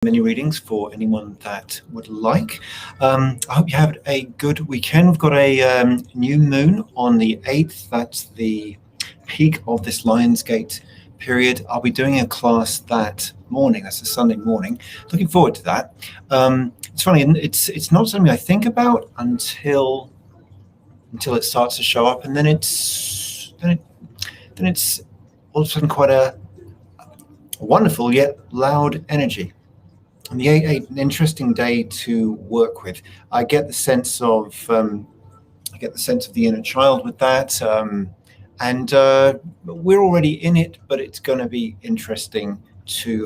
mini readings for anyone that would like. I hope you have a good weekend. We've got a new moon on the 8th. That's the peak of this Lionsgate period. I'll be doing a class that morning. That's a Sunday morning. Looking forward to that. It's funny. It's not something I think about until it starts to show up, and then it's all of a sudden quite a wonderful yet loud energy. And the 8 an interesting day to work with. I get the sense of the inner child with that, and we're already in it, but it's going to be interesting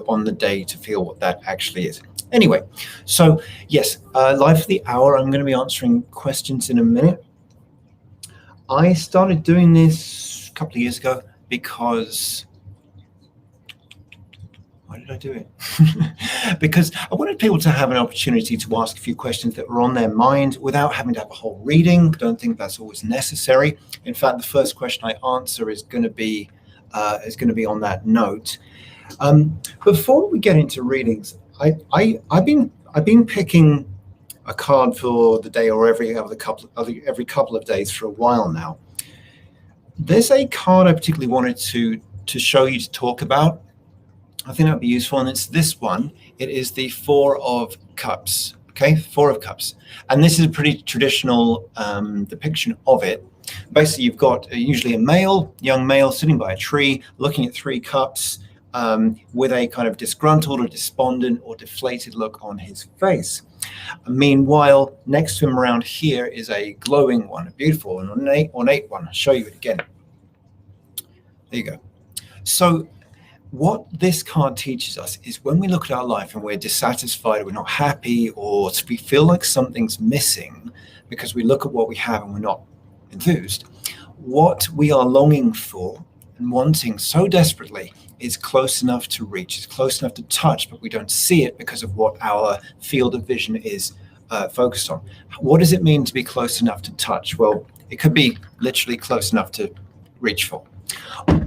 on the day to feel what that actually is. Anyway, so yes, live for the hour. I'm going to be answering questions in a minute. I started doing this a couple of years ago because. Why did I do it? Because I wanted people to have an opportunity to ask a few questions that were on their mind without having to have a whole reading. I don't think that's always necessary. In fact, the first question I answer is going to be on that note. Before we get into readings, I've been picking a card for the day or every couple of days for a while now. There's a card I particularly wanted to show you, to talk about. I think that would be useful, and it's this one. It is the Four of Cups. Okay, Four of Cups, and this is a pretty traditional depiction of it. Basically, you've got usually a young male, sitting by a tree, looking at 3 cups, with a kind of disgruntled or despondent or deflated look on his face. Meanwhile, next to him around here is a glowing one, a beautiful and ornate one. I'll show you it again. There you go. So what this card teaches us is when we look at our life and we're dissatisfied, or we're not happy, or we feel like something's missing because we look at what we have and we're not enthused, what we are longing for and wanting so desperately is close enough to reach, is close enough to touch, but we don't see it because of what our field of vision is focused on. What does it mean to be close enough to touch? Well, it could be literally close enough to reach for,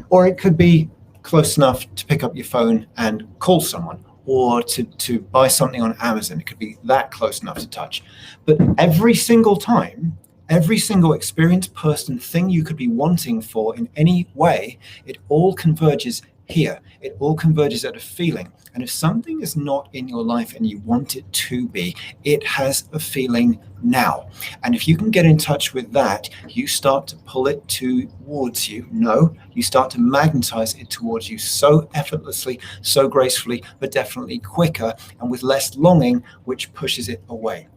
or it could be close enough to pick up your phone and call someone, or to buy something on Amazon. It could be that close enough to touch. But every single time, every single experience, person, thing you could be wanting for in any way, it all converges here. It all converges at a feeling. And if something is not in your life and you want it to be, it has a feeling now. And if you can get in touch with that, you start to pull it towards you. No, you start to magnetize it towards you so effortlessly, so gracefully, but definitely quicker and with less longing, which pushes it away.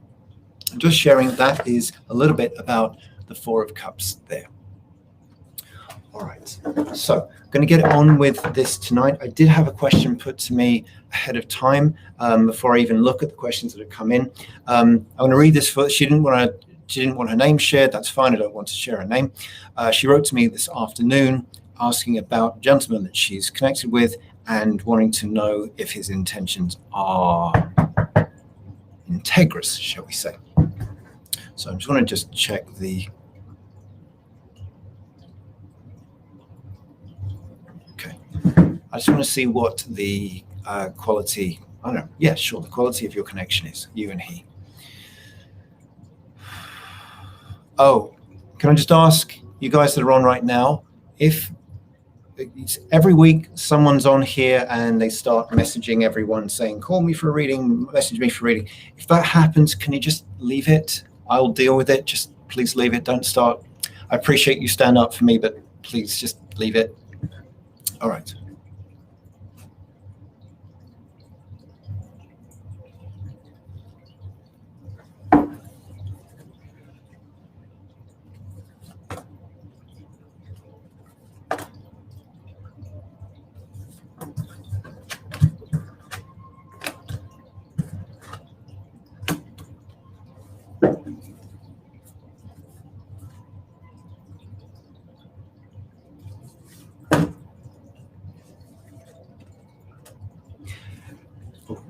I'm just sharing that is a little bit about the Four of Cups there. All right, so I'm going to get on with this tonight. I did have a question put to me ahead of time before I even look at the questions that have come in. I'm going to read this first. She didn't want her name shared. That's fine. I don't want to share her name. She wrote to me this afternoon asking about a gentleman that she's connected with and wanting to know if his intentions are integrous, shall we say. So I'm just going to check the. I just want to see what the quality, I don't know, yeah, sure, the quality of your connection is, you and he. Oh, can I just ask you guys that are on right now, if every week someone's on here and they start messaging everyone saying, call me for a reading, message me for a reading. If that happens, can you just leave it? I'll deal with it. Just please leave it. Don't start. I appreciate you stand up for me, but please just leave it. All right.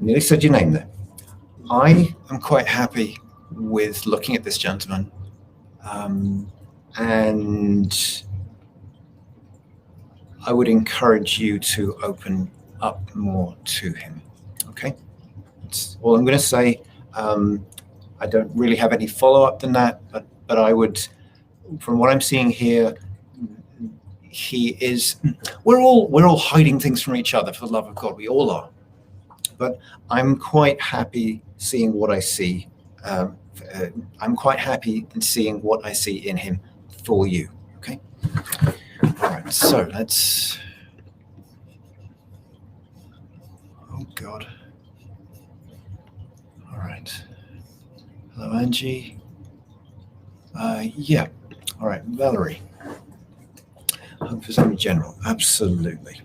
Nearly said your name there. I am quite happy with looking at this gentleman, and I would encourage you to open up more to him. Okay? That's all I'm going to say. I don't really have any follow-up than that, but I would, from what I'm seeing here, we're all hiding things from each other, for the love of God. We all are. But I'm quite happy seeing what I see. I'm quite happy in seeing what I see in him for you. Okay? All right, so let's... Oh, God. All right. Hello, Angie. Yeah. All right, Valerie. Hope for something general. Absolutely.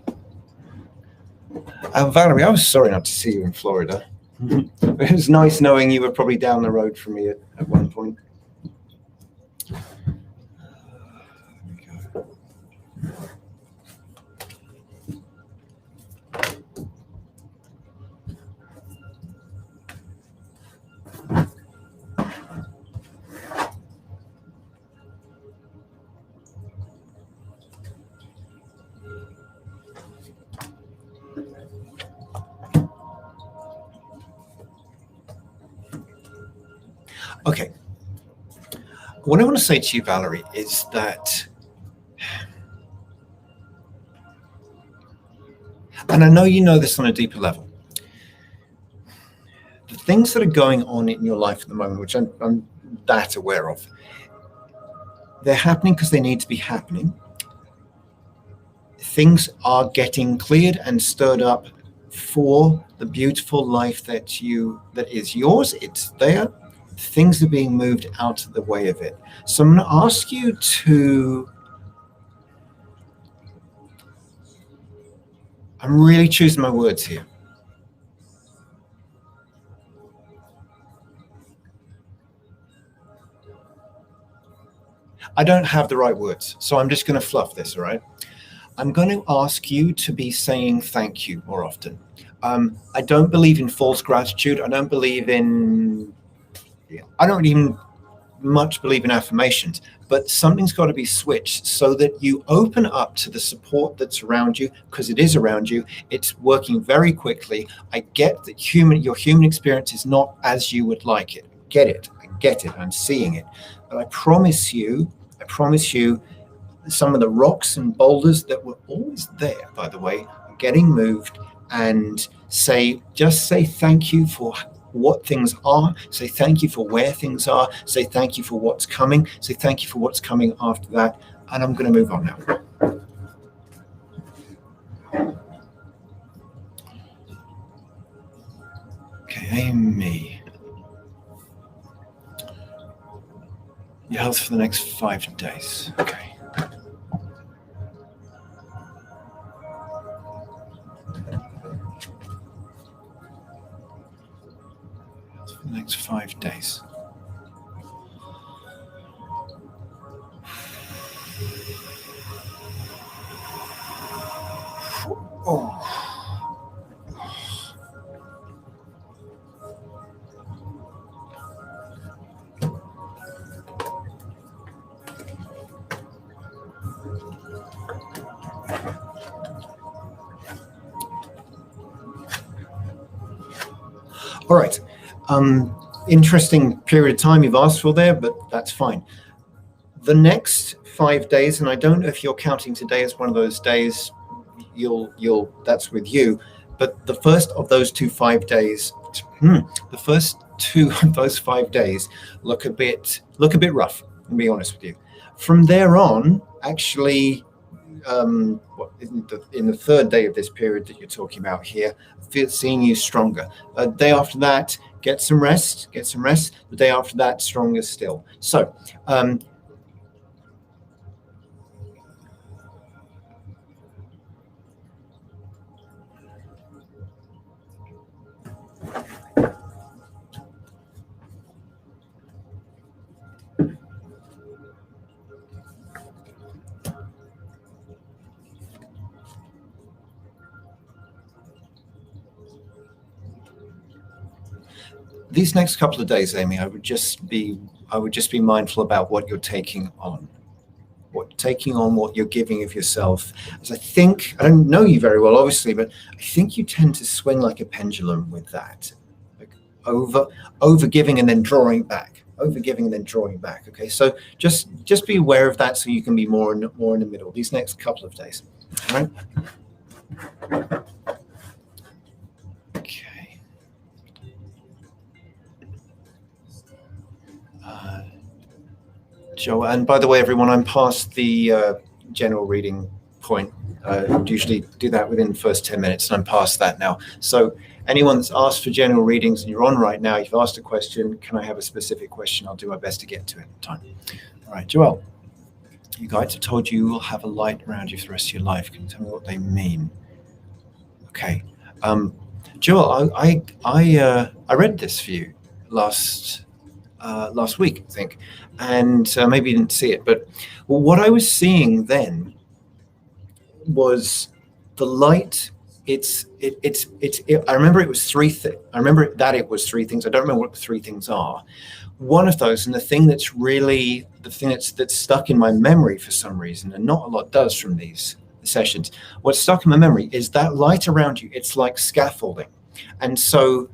Valerie, I was sorry not to see you in Florida. It was nice knowing you were probably down the road from me at one point. Okay. What I want to say to you, Valerie, is that, and I know you know this on a deeper level, the things that are going on in your life at the moment, which I'm that aware of, they're happening because they need to be happening. Things are getting cleared and stirred up for the beautiful life that is yours. It's there. Things are being moved out of the way of it. So I'm going to ask you to... I'm really choosing my words here. I don't have the right words, so I'm just going to fluff this, all right? I'm going to ask you to be saying thank you more often. I don't believe in false gratitude. I don't even much believe in affirmations, but something's got to be switched so that you open up to the support that's around you, because it is around you. It's working very quickly. I get that your human experience is not as you would like it. I get it. I'm seeing it. But I promise you, some of the rocks and boulders that were always there, by the way, are getting moved, and just say thank you for what things are. Say thank you for where things are. Say thank you for what's coming. Say thank you for what's coming after that. And I'm going to move on now. Okay, Amy. Your health for the next 5 days. Okay. For the next 5 days. Oh. All right. Interesting period of time you've asked for there, but that's fine. The next 5 days, and I don't know if you're counting today as one of those days, that's with you, but the first of those 5 days, the first 2 of those 5 days look a bit rough, to be honest with you. From there on, actually, in the third day of this period that you're talking about here, seeing you stronger. Day after that, get some rest. The day after that, stronger still. So, these next couple of days, Amy, I would just be mindful about what you're taking on. What you're giving of yourself. As I don't know you very well, obviously, but I think you tend to swing like a pendulum with that. over giving and then drawing back, over giving and then drawing back. Okay, so just be aware of that, so you can be more in the middle these next couple of days. All right. Okay. Joe, and by the way, everyone, I'm past the general reading point. Usually do that within the first 10 minutes, and I'm past that now. So anyone that's asked for general readings and you're on right now, you've asked a question, can I have a specific question? I'll do my best to get to it in time. All right, Joel, your guides have told you will have a light around you for the rest of your life. Can you tell me what they mean? Okay. Joel, I read this for you last week, I think, and maybe you didn't see it, but what I was seeing then was the light. I remember it was three things. I remember that it was three things. I don't remember what the three things are. One of those, and the thing that's stuck in my memory for some reason, and not a lot does from these sessions, what's stuck in my memory is that light around you. It's like scaffolding. And so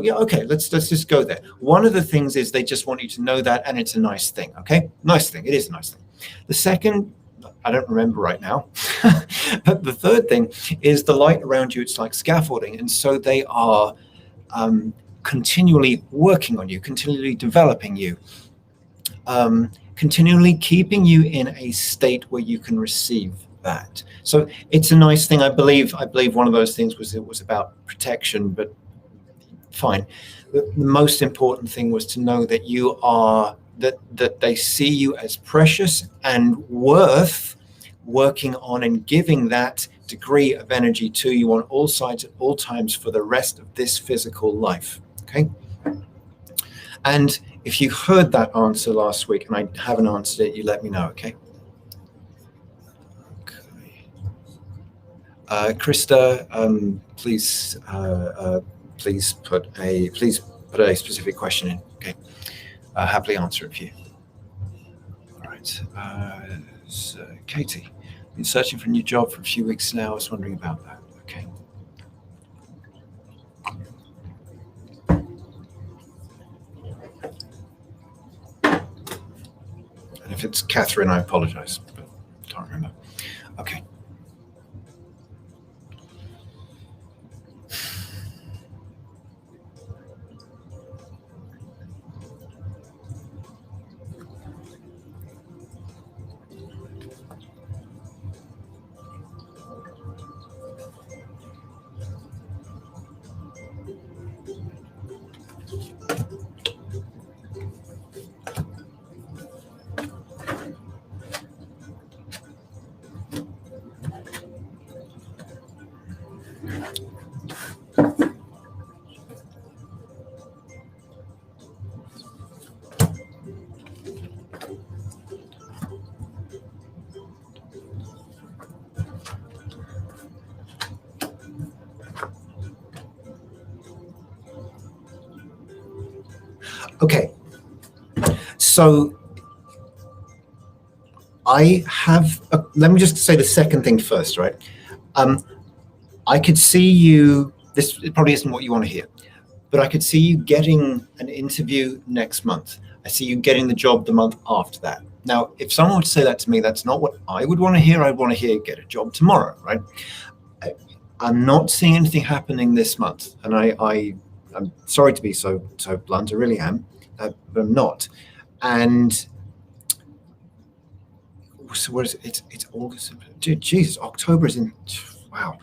yeah, okay, let's just go there. One of the things is they just want you to know that, and it's a nice thing. Okay, nice thing. It is a nice thing. The second, I don't remember right now, but the third thing is the light around you. It's like scaffolding, and so they are continually working on you, continually developing you, continually keeping you in a state where you can receive that. So it's a nice thing. I believe one of those things was about protection, but fine. The most important thing was to know that you are, that they see you as precious and worth working on and giving that degree of energy to you on all sides at all times for the rest of this physical life. Okay. And if you heard that answer last week and I haven't answered it, you let me know. Okay. Krista, please put a specific question in. Okay, happily answer it for you. All right. So Katie, been searching for a new job for a few weeks now. I was wondering about that. Okay. And if it's Catherine, I apologize, but I can't remember. Okay. Okay, so I have, let me just say the second thing first, right? I could see you, this probably isn't what you want to hear, but I could see you getting an interview next month. I see you getting the job the month after that. Now, if someone would say that to me, that's not what I would want to hear. I'd want to hear get a job tomorrow, right? I'm not seeing anything happening this month, and I'm sorry to be so blunt, I really am. But I'm not. And so what is it? It's August. Jesus, October is in. Wow.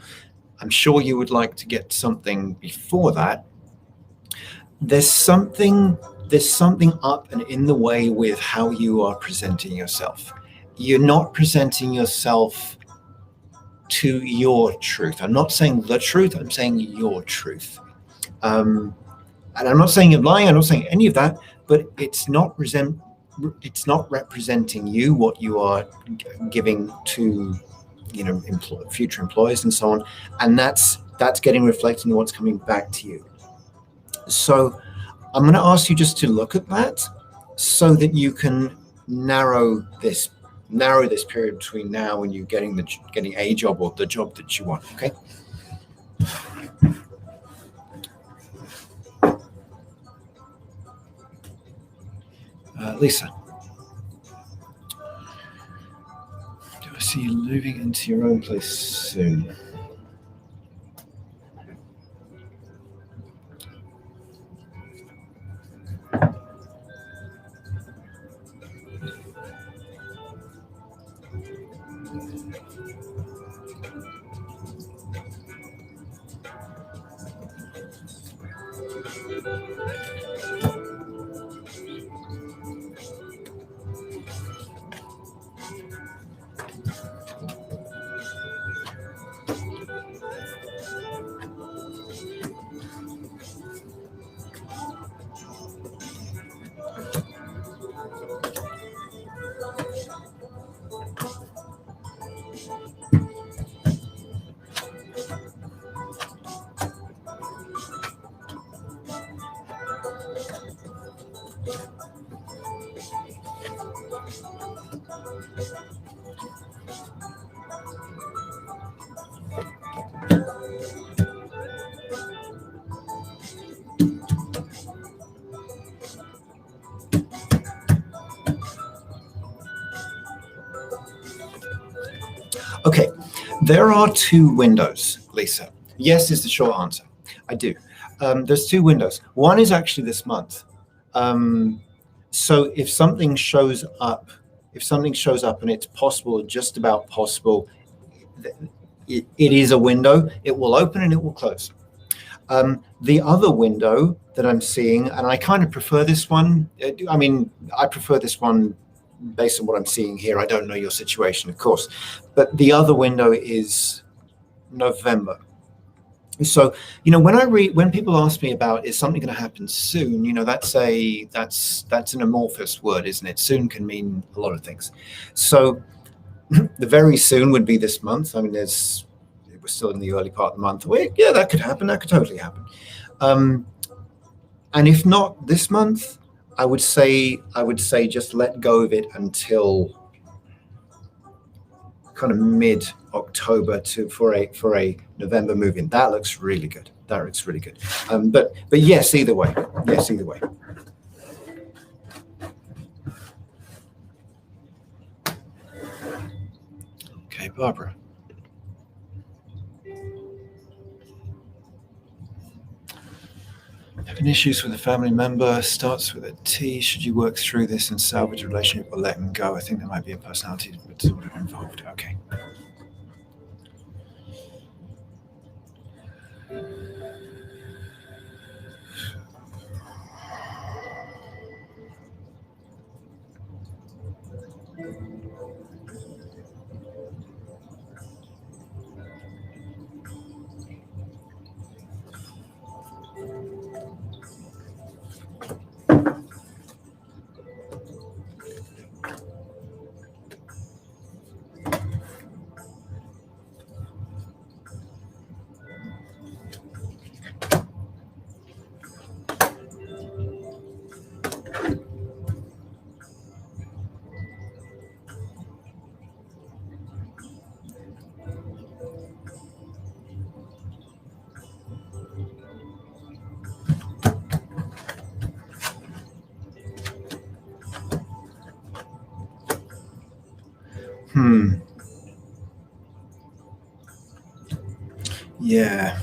I'm sure you would like to get something before that. There's something up and in the way with how you are presenting yourself. You're not presenting yourself to your truth. I'm not saying the truth. I'm saying your truth. And I'm not saying you're lying. I'm not saying any of that. But it's not representing you, what you are giving to, future employers and so on, and that's getting reflected in what's coming back to you. So I'm going to ask you just to look at that, so that you can narrow this period between now and you getting a job or the job that you want. Okay. Lisa, do I see you moving into your own place soon? Okay, there are two windows, Lisa. Yes is the short answer. I do. There's two windows. One is actually this month. So if something shows up and it's possible, just about possible, it is a window. It will open and it will close. The other window that I'm seeing, and I kind of prefer this one. I prefer this one based on what I'm seeing here. I don't know your situation, of course, but the other window is November. So, when people ask me about, is something going to happen soon, that's an amorphous word, isn't it? Soon can mean a lot of things. So the very soon would be this month. We're still in the early part of the month. Yeah, that could happen. That could totally happen. And if not this month, I would say just let go of it until kind of mid-October for a November move-in. That looks really good. But yes, either way. Yes, either way. Okay, Barbara. Having issues with a family member, starts with a T. Should you work through this and salvage a relationship or let them go? I think there might be a personality disorder involved. Okay. Yeah.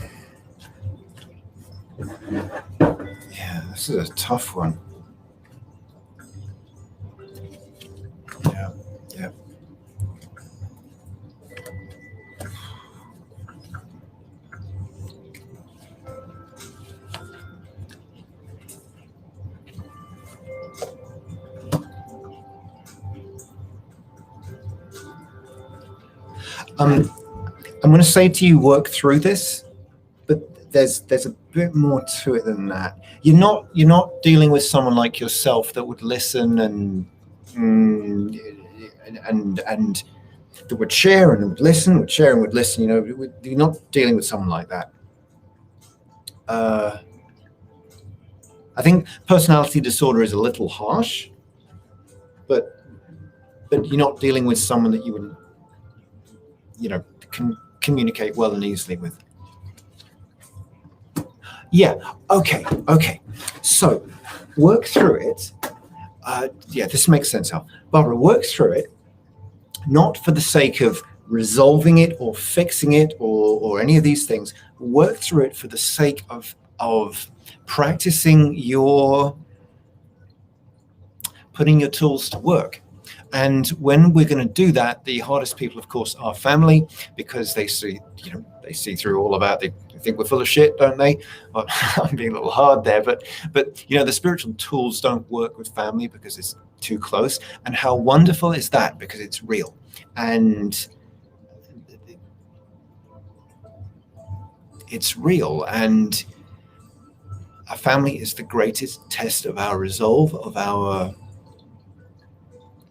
Yeah, this is a tough one. Yeah. I'm going to say to you, work through this, but there's a bit more to it than that. You're not dealing with someone like yourself that would listen and that would share and would listen, would share and would listen. You're not dealing with someone like that. I think personality disorder is a little harsh, but you're not dealing with someone that you would, can communicate well and easily with. Yeah. Okay. So work through it. Yeah, this makes sense, Al. Barbara, work through it, not for the sake of resolving it or fixing it or any of these things. Work through it for the sake of practicing your putting your tools to work. And when we're going to do that, the hardest people, of course, are family, because they see, they see through all of that. They think we're full of shit, don't they? Well, I'm being a little hard there, but the spiritual tools don't work with family because it's too close. And how wonderful is that? Because it's real, and it's real, and a family is the greatest test of our resolve, of our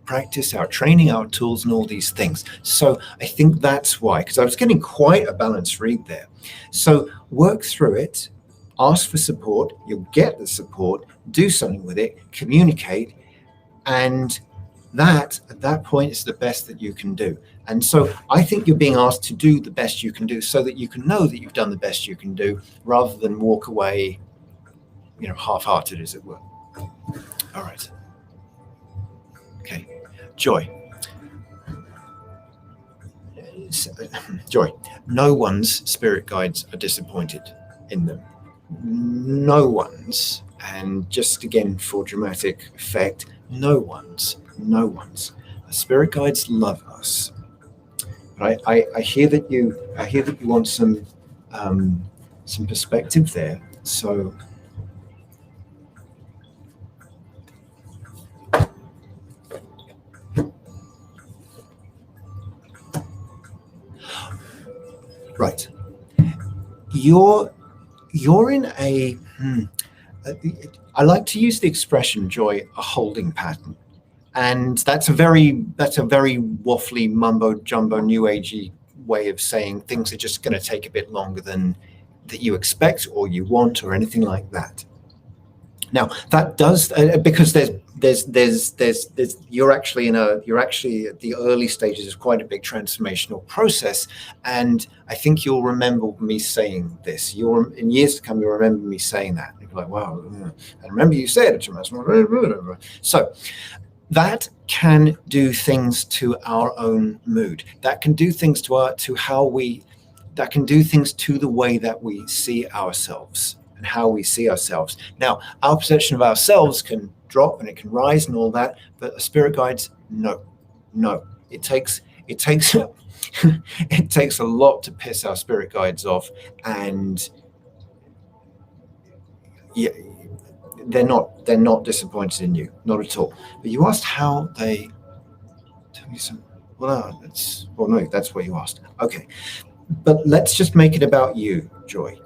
practice, our training, our tools, and all these things. So I think that's why, because I was getting quite a balanced read there. So work through it, ask for support, you'll get the support, do something with it, communicate, and that at that point is the best that you can do. And so I think you're being asked to do the best you can do so that you can know that you've done the best you can do, rather than walk away, half-hearted, as it were. All right. Okay. Joy. Joy. No one's spirit guides are disappointed in them. No one's. And just again, for dramatic effect, no one's. Spirit guides love us. But I hear that you want some perspective there. So right. You're in a I like to use the expression, Joy, a holding pattern. And that's a very waffly, mumbo jumbo, new agey way of saying things are just going to take a bit longer than that you expect or you want or anything like that. Now that does because you're actually at the early stages of quite a big transformational process, and I think you'll remember me saying this. In years to come, you'll remember me saying that. You'll be like, wow, I remember you said it. So that can do things to our own mood. That can do things that can do things to the way that we see ourselves and how we see ourselves. Now, our perception of ourselves can drop and it can rise and all that, but spirit guides, no. It takes it takes a lot to piss our spirit guides off, and yeah, they're not disappointed in you, not at all. But you asked how they tell me some. Well, no, that's what you asked. Okay, but let's just make it about you, Joy.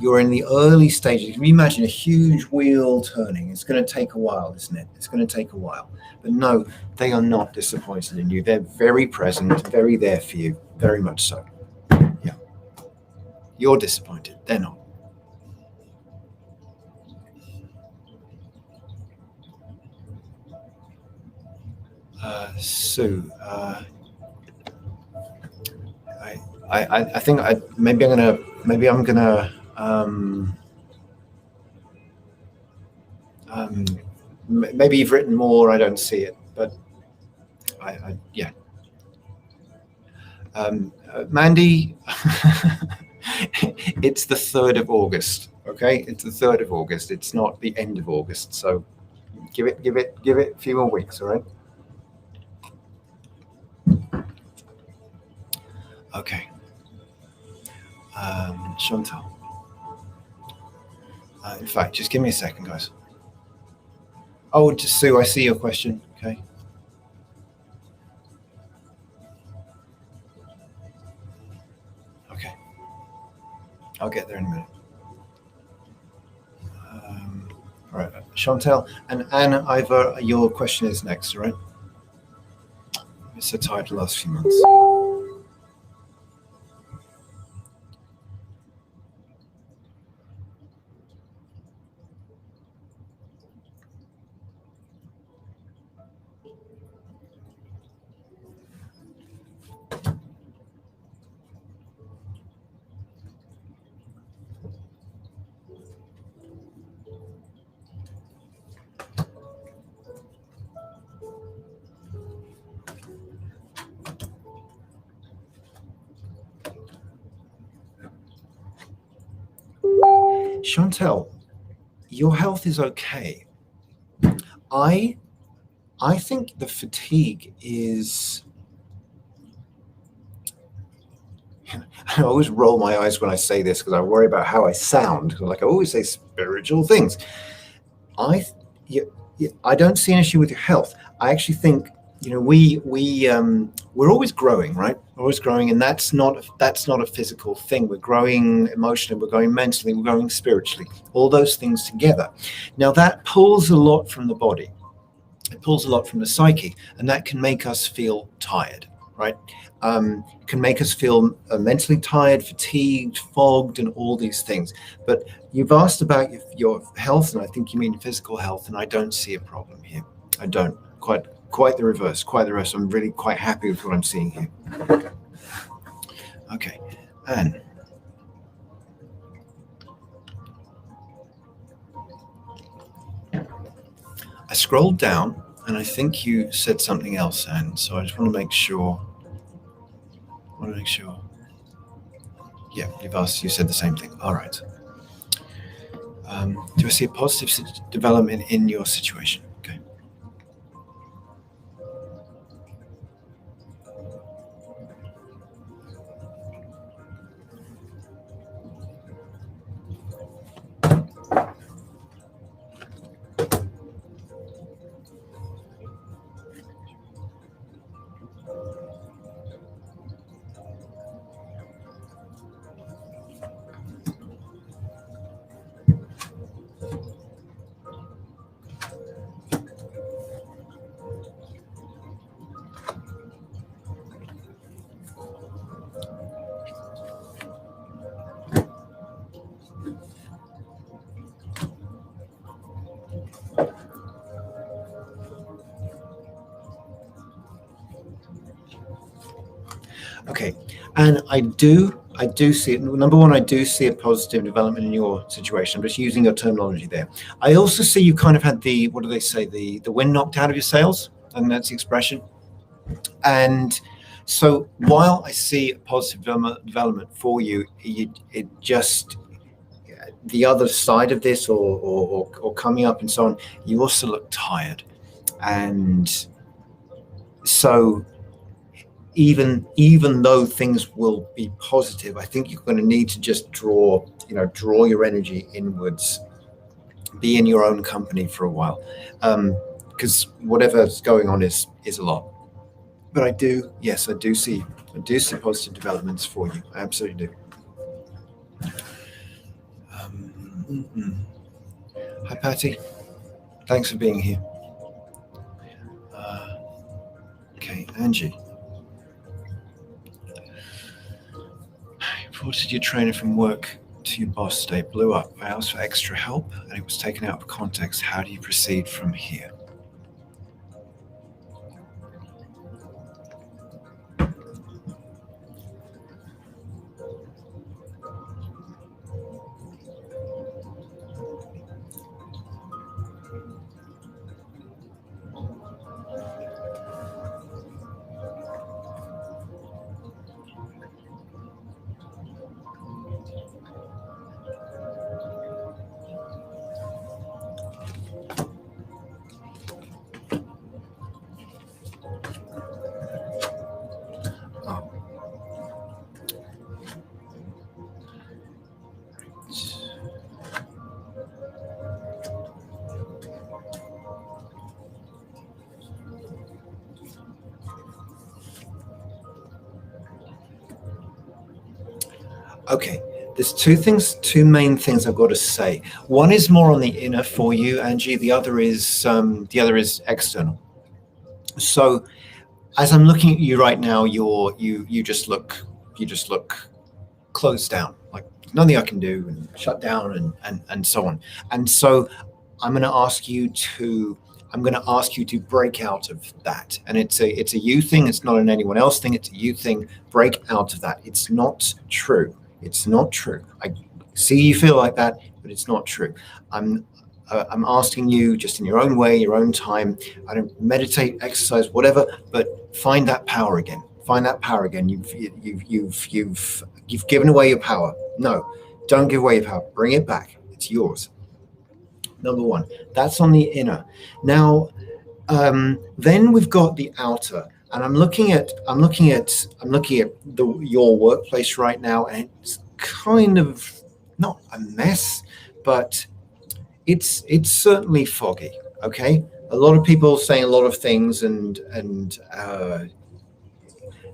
You're in the early stages. Can you imagine a huge wheel turning? It's going to take a while, isn't it? It's going to take a while. But no, they are not disappointed in you. They're very present, very there for you, very much so. Yeah. You're disappointed. They're not. Sue, I think maybe I'm gonna maybe you've written more. I don't see it, but yeah. Mandy, it's the 3rd of August. Okay, it's the 3rd of August. It's not the end of August. So give it a few more weeks. All right. Okay. Chantal. In fact, just give me a second, guys. Oh, just Sue, I see your question. Okay. Okay. I'll get there in a minute. All right, Chantal and Anne Ivor, your question is next, all right? It's so tired the last few months. Chantel, your health is okay. I think the fatigue is. I always roll my eyes when I say this because I worry about how I sound. Like I always say spiritual things. I don't see an issue with your health. I actually think we're always growing, right? We're always growing, and that's not a physical thing. We're growing emotionally, we're growing mentally, we're growing spiritually. All those things together. Now that pulls a lot from the body. It pulls a lot from the psyche, and that can make us feel tired, right? Can make us feel mentally tired, fatigued, fogged, and all these things. But you've asked about your health, and I think you mean physical health, and I don't see a problem here. I don't. Quite the reverse. Quite the rest. I'm really quite happy with what I'm seeing here. Okay, Anne. I scrolled down, and I think you said something else, Anne. So I just want to make sure. Yeah, you said the same thing. All right. Do I see a positive development in your situation? Okay. Okay, and I do see it. Number one, I do see a positive development in your situation. I'm just using your terminology there. I also see you kind of had the, what do they say, the wind knocked out of your sails, and that's the expression. And so while I see a positive development for you, it just, the other side of this or coming up and so on, you also look tired. And so even though things will be positive, I think you're going to need to just draw your energy inwards, be in your own company for a while, because whatever's going on is a lot. But I do see positive developments for you. I absolutely do. Hi, Patty. Thanks for being here. Okay, Angie. Reported your trainer from work to your boss today blew up. I asked for extra help and it was taken out of context. How do you proceed from here? Okay, there's two main things I've got to say. One is more on the inner for you, Angie. The other is external. So, as I'm looking at you right now, you just look closed down, like nothing I can do, and shut down, and so on. And so, I'm going to ask you to break out of that. And it's a you thing. It's not an anyone else thing. It's a you thing. Break out of that. It's not true. It's not true. I see you feel like that, but it's not true. I'm asking you, just in your own way, your own time. I don't meditate, exercise, whatever, but find that power again. Find that power again. You've given away your power. No, don't give away your power. Bring it back. It's yours. Number one. That's on the inner. Now, then we've got the outer, and I'm looking at your workplace right now, and it's kind of not a mess, but it's certainly foggy. Okay, a lot of people saying a lot of things, and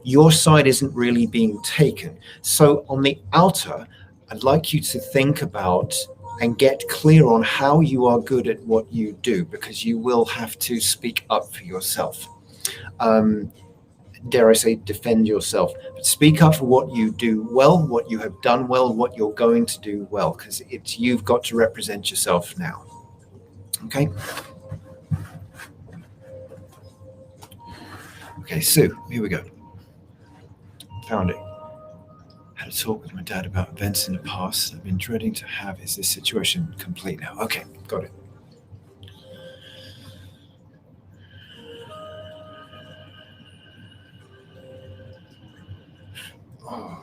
your side isn't really being taken. So on the outer, I'd like you to think about and get clear on how you are good at what you do, because you will have to speak up for yourself. Dare I say, defend yourself. But speak up for what you do well, what you have done well, what you're going to do well, because you've got to represent yourself now. Okay? Okay, Sue, here we go. Found it. Had a talk with my dad about events in the past I've been dreading to have. Is this situation complete now? Okay, got it. Oh.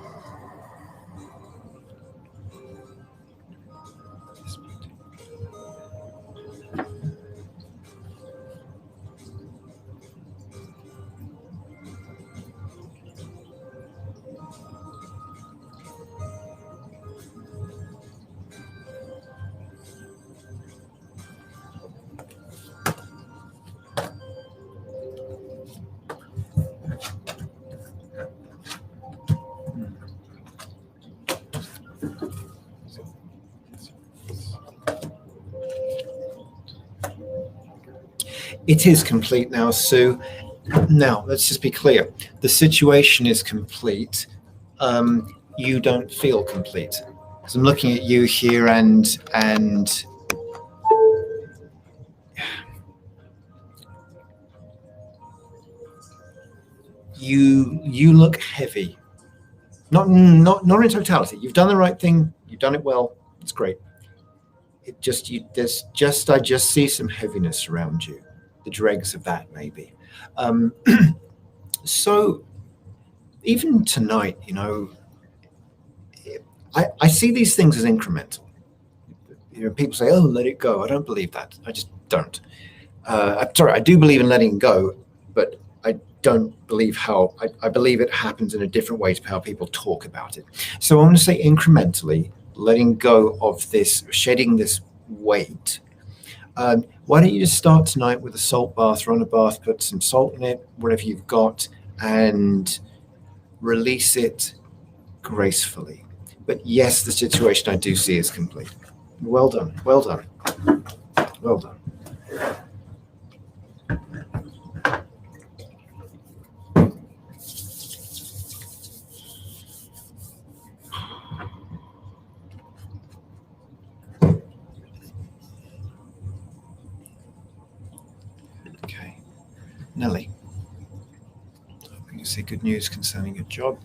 It is complete now, Sue. Now, let's just be clear. The situation is complete. You don't feel complete. Because I'm looking at you here, and you look heavy. Not in totality. You've done the right thing. You've done it well. It's great. I just see some heaviness around you. The dregs of that, maybe. So even tonight, I see these things as incremental. People say, "Oh, let it go." I don't believe that. I just don't. I do believe in letting go, but I don't believe I believe it happens in a different way to how people talk about it. So I'm going to say incrementally, letting go of this, shedding this weight. Why don't you just start tonight with a salt bath, run a bath, put some salt in it, whatever you've got, and release it gracefully. But yes, the situation I do see is complete. Well done. Well done. Well done. Okay. Nellie, hoping you see good news concerning your job.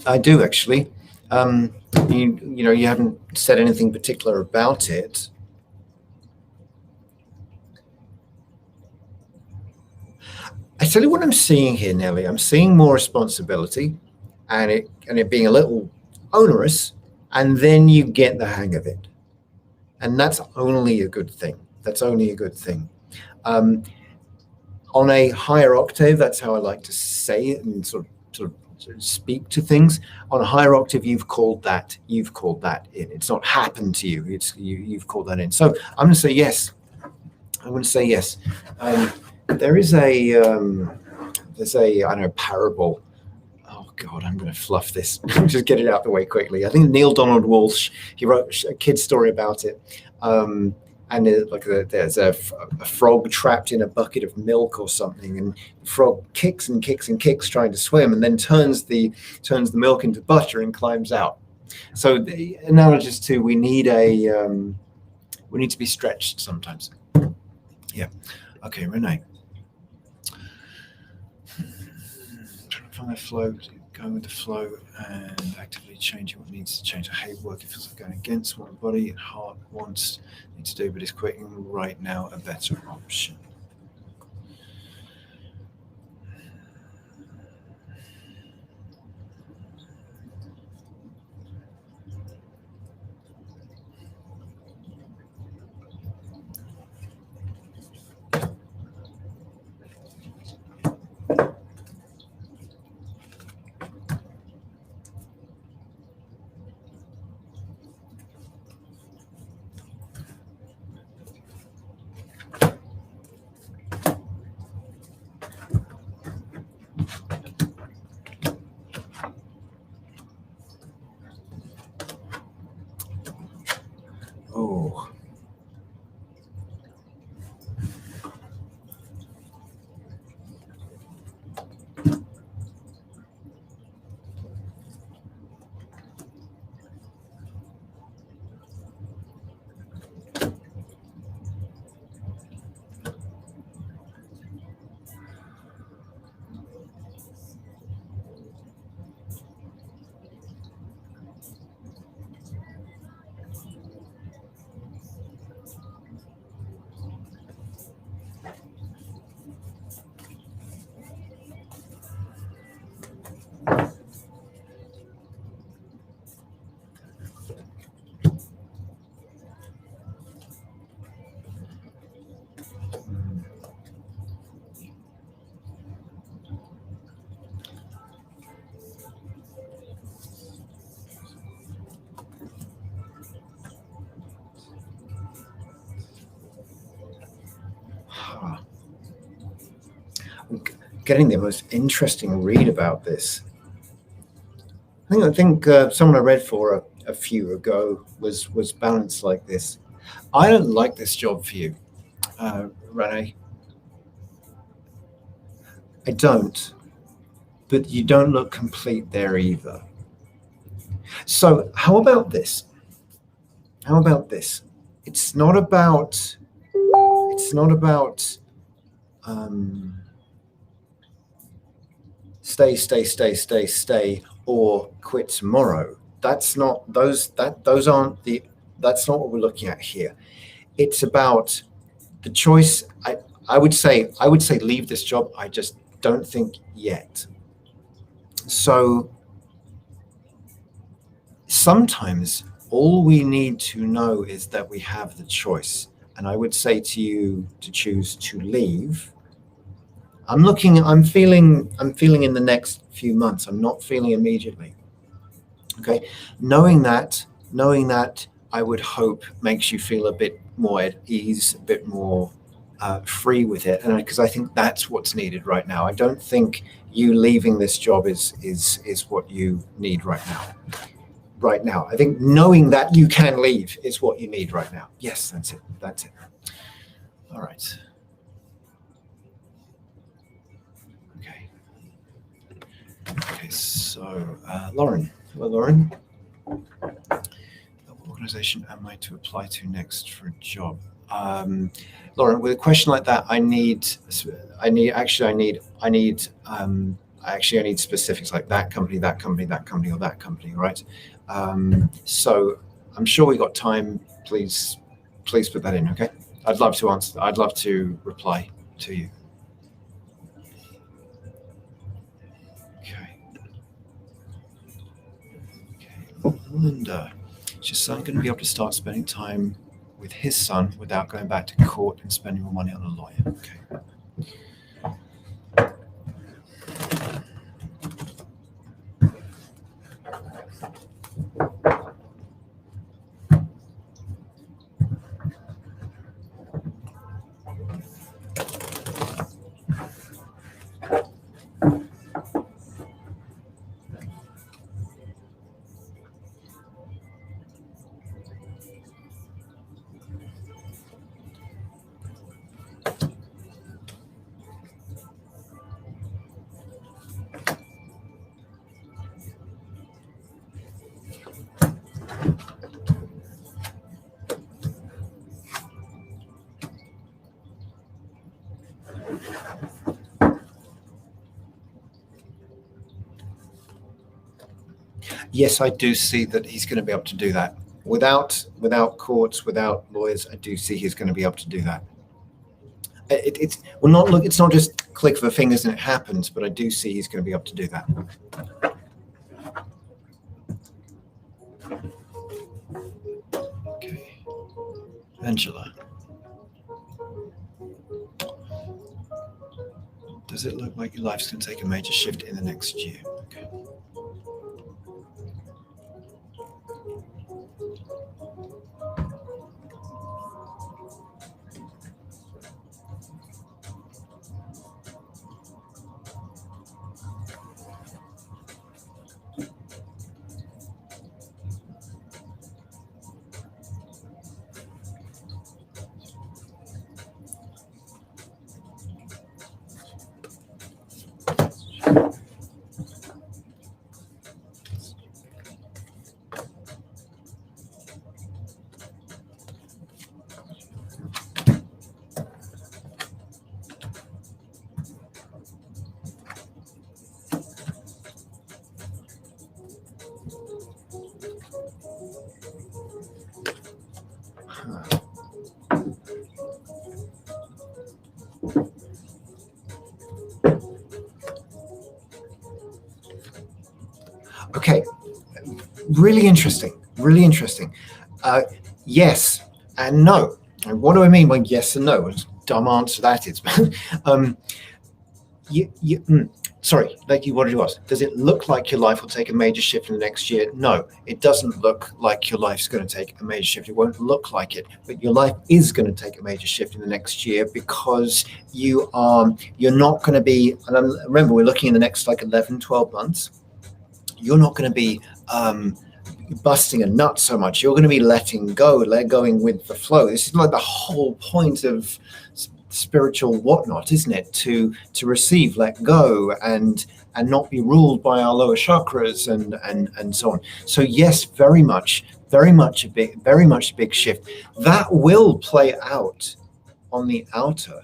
I do actually. You haven't said anything particular about it. I tell you what I'm seeing here, Nellie. I'm seeing more responsibility, and it being a little onerous, and then you get the hang of it, and that's only a good thing. That's only a good thing. On a higher octave, that's how I like to say it, and sort of speak to things. On a higher octave, you've called that in. It's not happened to you. You've called that in. So I'm going to say yes. There's a I don't know, parable. Oh God, I'm going to fluff this. Just get it out the way quickly. I think Neil Donald Walsh, he wrote a kid's story about it. and there's a frog trapped in a bucket of milk or something, and the frog kicks and kicks and kicks trying to swim, and then turns the milk into butter and climbs out. So the analogous to we need to be stretched sometimes. Yeah. Okay, Renee. Trying to find that flow, going with the flow and actively changing what needs to change. I hate work. It feels like going against what my body and heart wants me to do, but is quitting right now a better option? Oh. I'm getting the most interesting read about this. I think someone I read for a few ago was balanced like this. I don't like this job for you, Renee. I don't, but you don't look complete there either. So how about this? How about this? It's not about stay or quit tomorrow. That's not that's not what we're looking at here. It's about the choice. I would say leave this job. I just don't think yet. So sometimes all we need to know is that we have the choice. And I would say to you to choose to leave. I'm feeling in the next few months. I'm not feeling immediately. Okay. Knowing that I would hope makes you feel a bit more at ease, a bit more free with it. And because I think that's what's needed right now. I don't think you leaving this job is what you need right now. Right now, I think knowing that you can leave is what you need right now. Yes, that's it. All right. Okay, so Lauren. Hello, Lauren. What organization am I to apply to next for a job? Lauren, with a question like that, I need specifics like that company, or that company, right? So I'm sure we got time. Please put that in, okay? I'd love to answer. I'd love to reply to you. Okay. Linda, is your son going to be able to start spending time with his son without going back to court and spending more money on a lawyer? Okay. Yes, I do see that he's going to be able to do that. Without courts, without lawyers, I do see he's going to be able to do that. It's not just click of the fingers and it happens, but I do see he's going to be able to do that. Okay, Angela, does it look like your life's going to take a major shift in the next year? Okay. Okay, really interesting, really interesting. Yes and no. And what do I mean by yes and no? What a dumb answer that is. Sorry, what did you ask? Does it look like your life will take a major shift in the next year? No, it doesn't look like your life's going to take a major shift. It won't look like it, but your life is going to take a major shift in the next year because you're not going to be, and remember, we're looking in the next 11, 12 months. You're not going to be busting a nut so much. You're going to be letting going with the flow. This is like the whole point of spiritual whatnot, isn't it? To receive, let go, and not be ruled by our lower chakras and so on. So yes, very much a big shift that will play out on the outer.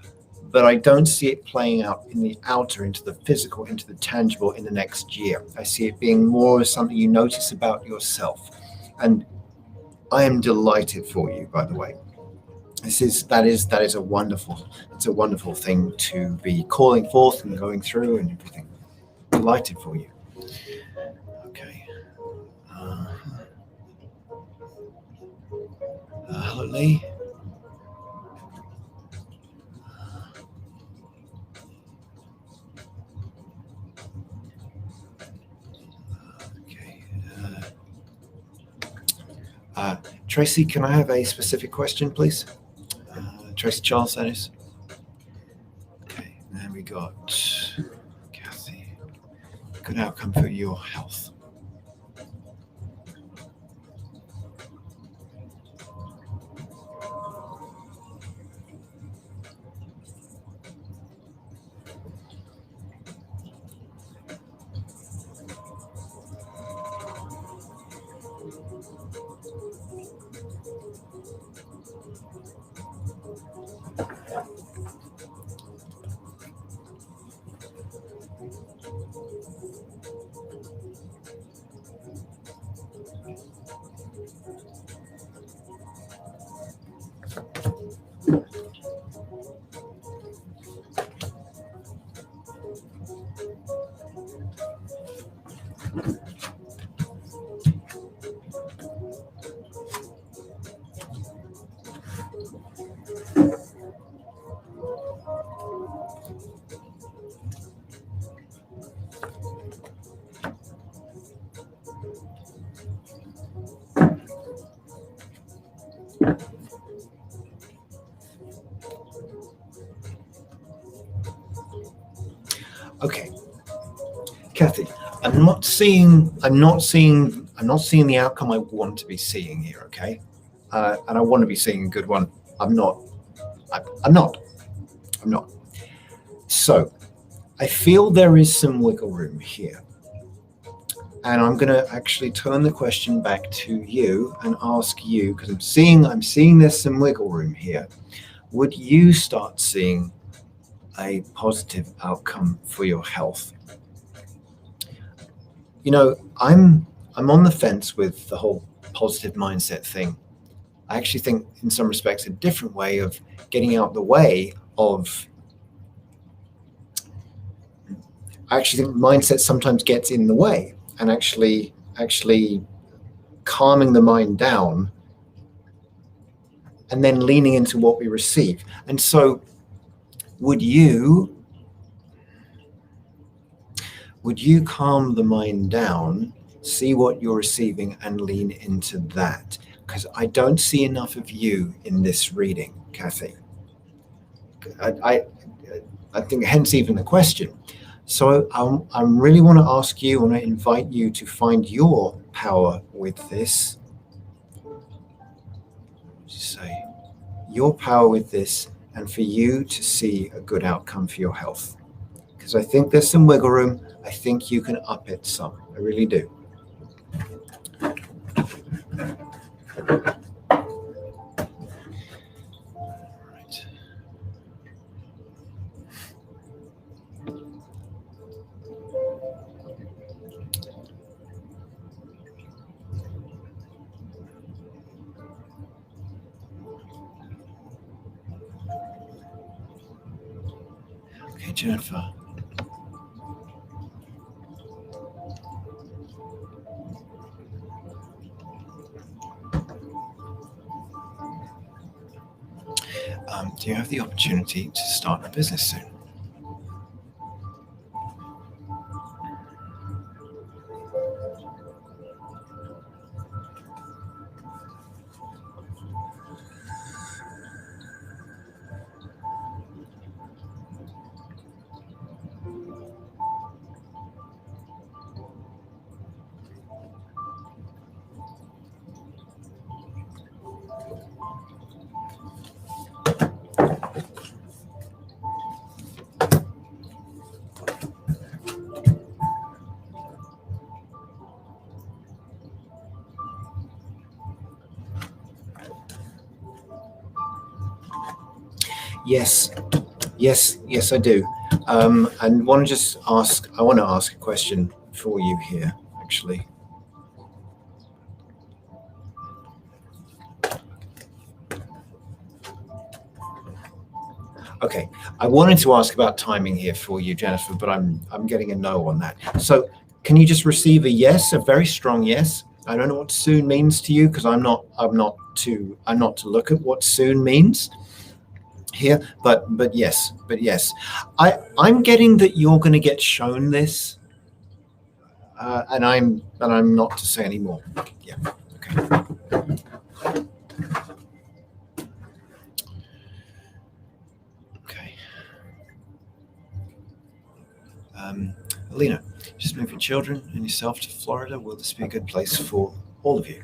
But I don't see it playing out in the outer, into the physical, into the tangible in the next year. I see it being more something you notice about yourself. And I am delighted for you, by the way. That is a wonderful thing to be calling forth and going through and everything. Delighted for you. Okay. Hello, Lee. Tracy, can I have a specific question, please? Tracy Charles, that is. Okay, and then we got Kathy. Good outcome for your health. Okay, Kathy, I'm not seeing the outcome I want to be seeing here. Okay, and I want to be seeing a good one. I'm not. So, I feel there is some wiggle room here, and I'm going to actually turn the question back to you and ask you, because I'm seeing there's some wiggle room here. Would you start seeing a positive outcome for your health? I'm I'm on the fence with the whole positive mindset thing. I actually think in some respects a different way of getting out the way of, I actually think mindset sometimes gets in the way, and actually calming the mind down and then leaning into what we receive. And so would you calm the mind down, see what you're receiving, and lean into that? Because I don't see enough of you in this reading, Kathy. I think hence even the question. So I really want to ask you, I want to invite you to find your power with this. Say your power with this, and for you to see a good outcome for your health. Because I think there's some wiggle room. I think you can up it some. I really do. Right. Okay, Jennifer. Do you have the opportunity to start a business soon? Yes, I do. And want to just ask. I want to ask a question for you here, actually. Okay, I wanted to ask about timing here for you, Jennifer, but I'm getting a no on that. So, can you just receive a yes, a very strong yes? I don't know what soon means to you because I'm not to look at what soon means here, but yes. I'm getting that you're going to get shown this, and I'm not to say any more. Yeah. Okay. Okay. Alina, just move your children and yourself to Florida. Will this be a good place for all of you?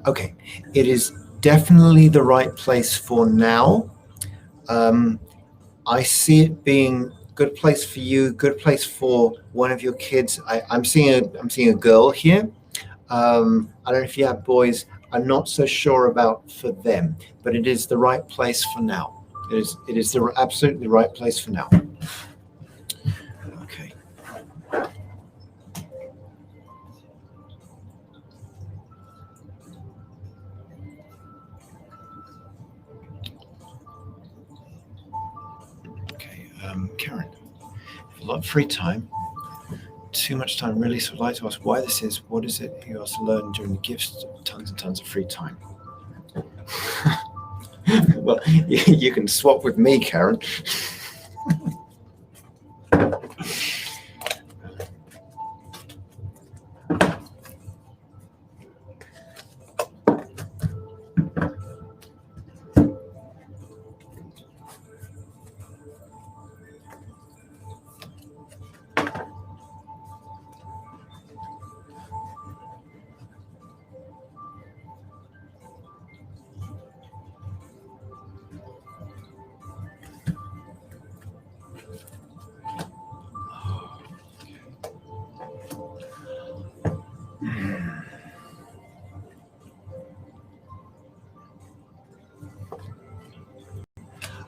Okay, it is definitely the right place for now. I see it being good place for you, good place for one of your kids. I'm seeing a girl here. I don't know if you have boys. I'm not so sure about for them, but it is the right place for now. It is the absolutely right place for now. Okay. Karen, a lot of free time, too much time really, so I'd like to ask why this is. What is it you also learn during the gifts? Tons and tons of free time. Well, you can swap with me, Karen.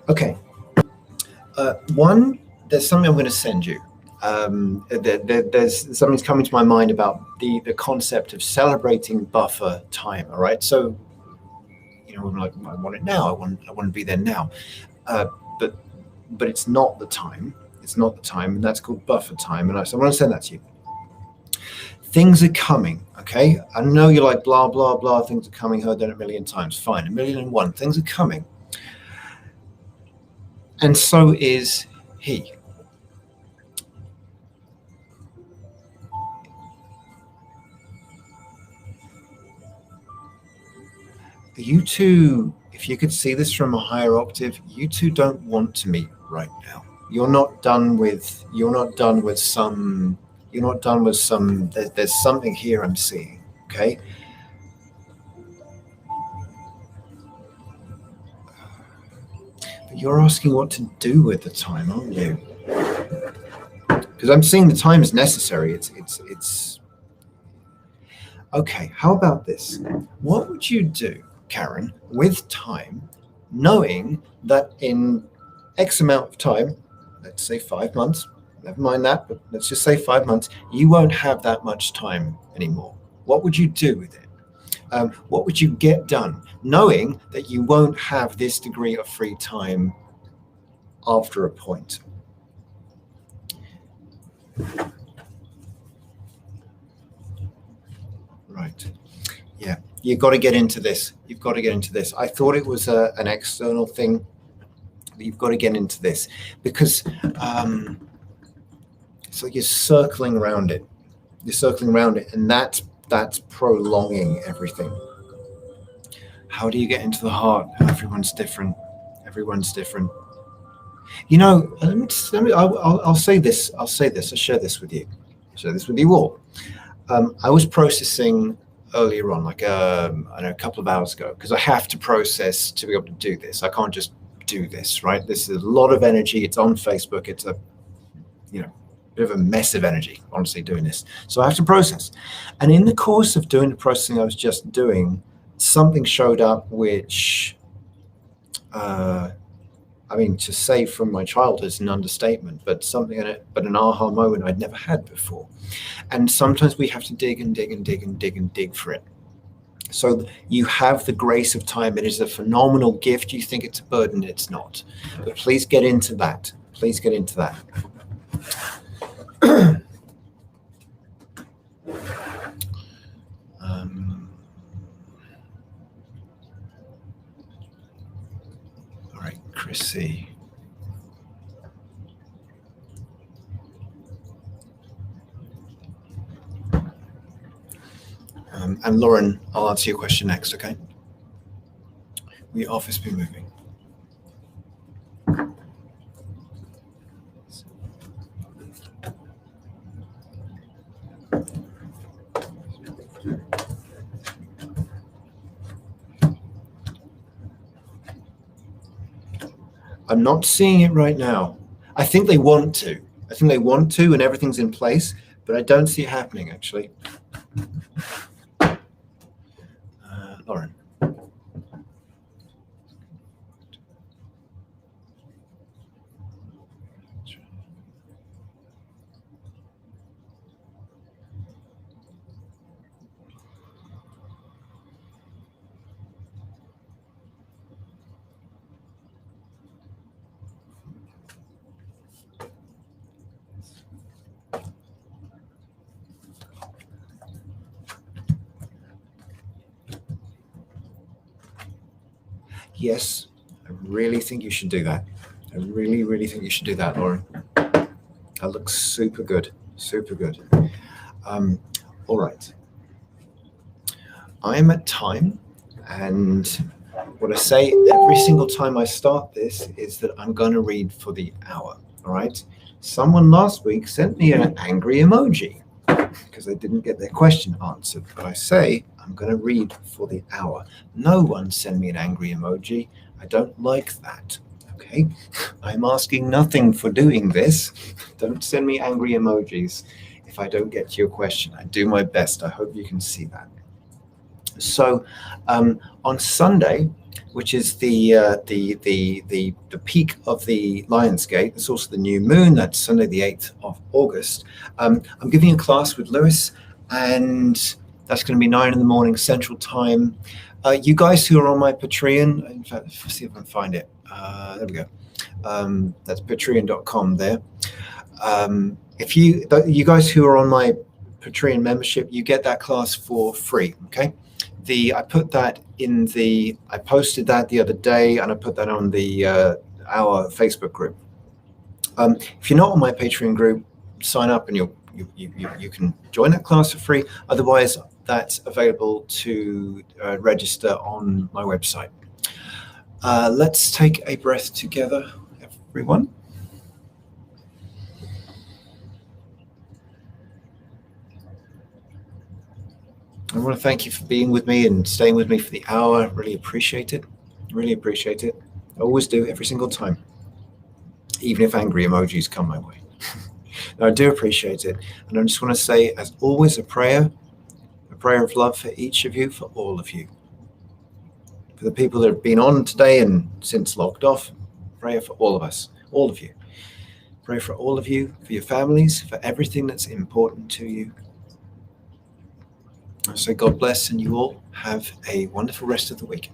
Okay. One, there's something I'm going to send you. There's something's coming to my mind about the concept of celebrating buffer time. All right, so I'm like, I want it now. I want to be there now. Uh, but it's not the time. It's not the time, and that's called buffer time. And so I want to send that to you. Things are coming. Okay, I know you're like blah blah blah. Things are coming. Heard that a million times. Fine, 1,000,001. Things are coming, and so is he. You two, if you could see this from a higher octave, you two don't want to meet right now. You're not done with. You're not done with some. You're not done with some. There's something here I'm seeing. Okay. But you're asking what to do with the time, aren't you? Because I'm seeing the time is necessary. It's. Okay. How about this? What would you do, Karen, with time, knowing that in X amount of time, let's say 5 months, never mind that, but let's just say 5 months, you won't have that much time anymore. What would you do with it? What would you get done, knowing that you won't have this degree of free time after a point? Right. Yeah. You've got to get into this. You've got to get into this. I thought it was an external thing. But you've got to get into this because so you're circling around it. You're circling around it, and that's prolonging everything. How do you get into the heart? Everyone's different. Everyone's different. I'll say this. I'll share this with you. I'll share this with you all. I was processing earlier on, like I don't know, a couple of hours ago, because I have to process to be able to do this. I can't just do this, right? This is a lot of energy. It's on Facebook. It's a bit of a mess of energy, honestly, doing this. So I have to process. And in the course of doing the processing I was just doing, something showed up which, to say from my childhood is an understatement, but an aha moment I'd never had before. And sometimes we have to dig and dig and dig and dig and dig for it. So you have the grace of time. It is a phenomenal gift. You think it's a burden. It's not. But please get into that. Please get into that. All right, Chrissy. And Lauren, I'll answer your question next, okay? Will your office be moving? I'm not seeing it right now. I think they want to. And everything's in place, but I don't see it happening, actually. Lauren. Yes, I really think you should do that. I really, really think you should do that, Lauren. That looks super good. Super good. All right. I'm at time, and what I say every single time I start this is that I'm going to read for the hour. All right. Someone last week sent me an angry emoji because they didn't get their question answered. But I say I'm going to read for the hour. No one send me an angry emoji. I don't like that. Okay. I'm asking nothing for doing this. Don't send me angry emojis if I don't get to your question. I do my best. I hope you can see that. So on Sunday, which is the peak of the Lion's Gate. It's also the new moon. That's Sunday, the 8th of August. I'm giving a class with Lewis, and that's going to be 9 in the morning Central Time. You guys who are on my Patreon, in fact, let's see if I can find it. There we go. That's patreon.com there. If you guys who are on my Patreon membership, you get that class for free. Okay. I posted that the other day, and I put that on our Facebook group. If you're not on my Patreon group, sign up and you can join that class for free. Otherwise, that's available to register on my website. Let's take a breath together, everyone. I want to thank you for being with me and staying with me for the hour. Really appreciate it. Really appreciate it. I always do, every single time, even if angry emojis come my way. No, I do appreciate it. And I just want to say, as always, a prayer of love for each of you, for all of you. For the people that have been on today and since logged off, prayer for all of us, all of you. Pray for all of you, for your families, for everything that's important to you. I say God bless, and you all have a wonderful rest of the week.